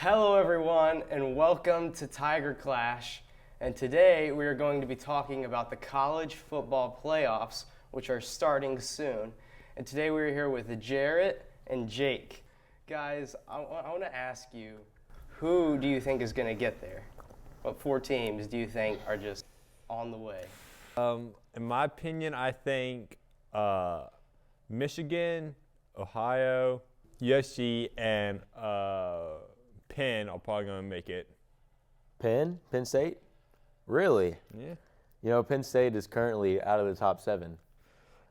Hello everyone and welcome to Tiger Clash, and today we are going to be talking about the college football playoffs, which are starting soon. And today we're here with Jarrett and Jake. Guys, I want to ask you, who do you think is going to get there? What four teams do you think are just on the way? In my opinion, I think Michigan, Ohio, USC, and Penn are probably going to make it. Penn State? Really? Yeah. You know, Penn State is currently out of the top 7.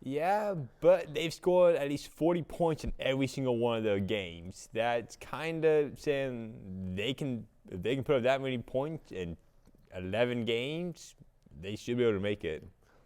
Yeah, but they've scored at least 40 points in every single one of their games. That's kind of saying if they can put up that many points in 11 games, they should be able to make it.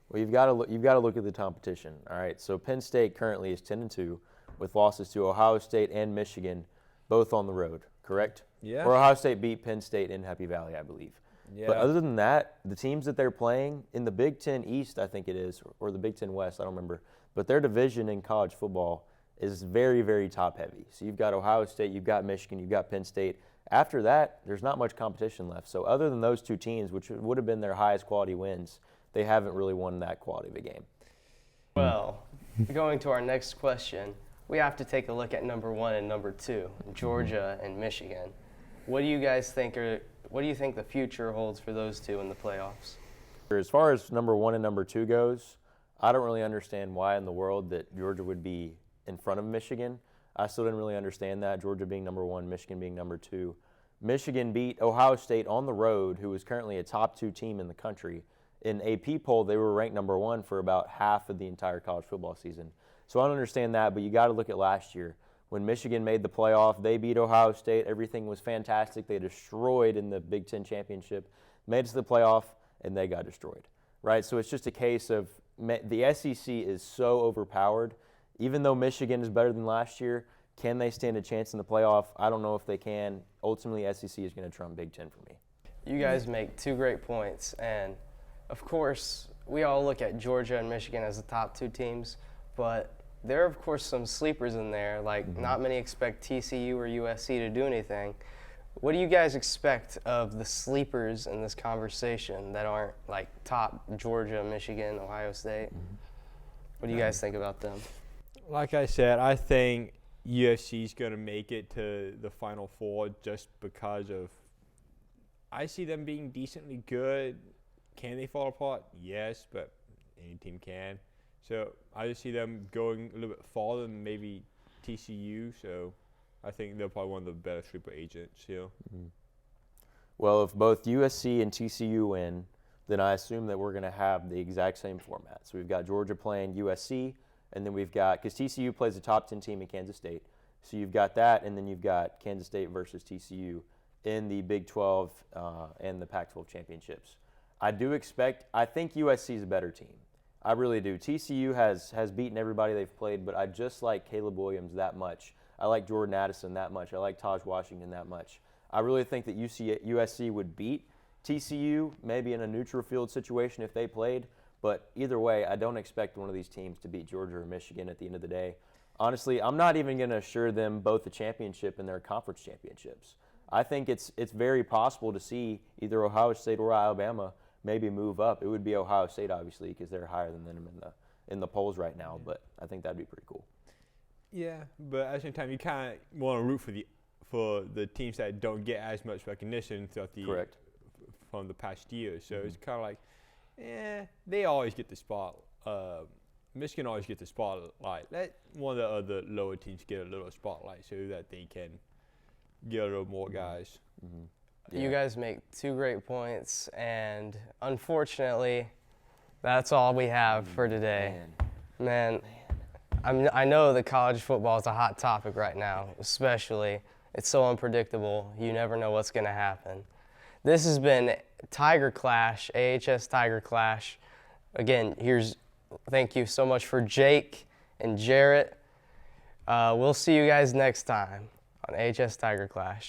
Well, you've got to look at the competition. All right. So Penn State currently is 10-2 with losses to Ohio State and Michigan, both on the road. Correct? Yeah. Or Ohio State beat Penn State in Happy Valley, I believe. Yeah. But other than that, the teams that they're playing in the Big Ten East, I think it is, or the Big Ten West, I don't remember. But their division in college football is very, very top-heavy. So you've got Ohio State, you've got Michigan, you've got Penn State. After that, there's not much competition left. So other than those two teams, which would have been their highest quality wins, they haven't really won that quality of a game. Well, going to our next question, we have to take a look at number 1 and number 2, Georgia and Michigan. What do you guys think what do you think the future holds for those two in the playoffs? As far as number 1 and number 2 goes, I don't really understand why in the world that Georgia would be in front of Michigan. I still didn't really understand that, Georgia being number 1, Michigan being number 2. Michigan beat Ohio State on the road, who was currently a top 2 team in the country. In AP poll, they were ranked number 1 for about half of the entire college football season. So I don't understand that, but you got to look at last year. When Michigan made the playoff, they beat Ohio State. Everything was fantastic. They destroyed in the Big Ten championship, made it to the playoff, and they got destroyed. Right? So it's just a case of the SEC is so overpowered. Even though Michigan is better than last year, can they stand a chance in the playoff? I don't know if they can. Ultimately, SEC is going to trump Big Ten for me. You guys make two great points, and of course, we all look at Georgia and Michigan as the top 2 teams, but there are, of course, some sleepers in there. Not many expect TCU or USC to do anything. What do you guys expect of the sleepers in this conversation that aren't like top Georgia, Michigan, Ohio State? What do you guys think about them? Like I said, I think USC is going to make it to the Final Four just because of I see them being decently good. Can they fall apart? Yes, but any team can. So I just see them going a little bit farther than maybe TCU. So I think they're probably one of the better sleeper agents here. Well, if both USC and TCU win, then I assume that we're going to have the exact same format. So we've got Georgia playing USC, and then we've got, because TCU plays a top 10 team in Kansas State. So you've got that, and then you've got Kansas State versus TCU in the Big 12 and the Pac-12 championships. I think USC is a better team. I really do. TCU has beaten everybody they've played, but I just like Caleb Williams that much. I like Jordan Addison that much. I like Taj Washington that much. I really think that USC would beat TCU, maybe in a neutral field situation if they played. But either way, I don't expect one of these teams to beat Georgia or Michigan at the end of the day. Honestly, I'm not even going to assure them both a championship and their conference championships. I think it's very possible to see either Ohio State or Alabama maybe move up. It would be Ohio State, obviously, because they're higher than them in the polls right now. But I think that'd be pretty cool. Yeah, but at the same time, you kind of want to root for the teams that don't get as much recognition throughout from the past years. So it's kind of like, they always get the spot. Michigan always gets the spotlight. Let one of the other lower teams get a little spotlight so that they can get a little more guys. Yeah. You guys make two great points, and unfortunately, that's all we have for today. Man, I know that college football is a hot topic right now, especially. It's so unpredictable. You never know what's going to happen. This has been Tiger Clash, AHS Tiger Clash. Again, thank you so much for Jake and Jarrett. We'll see you guys next time on AHS Tiger Clash.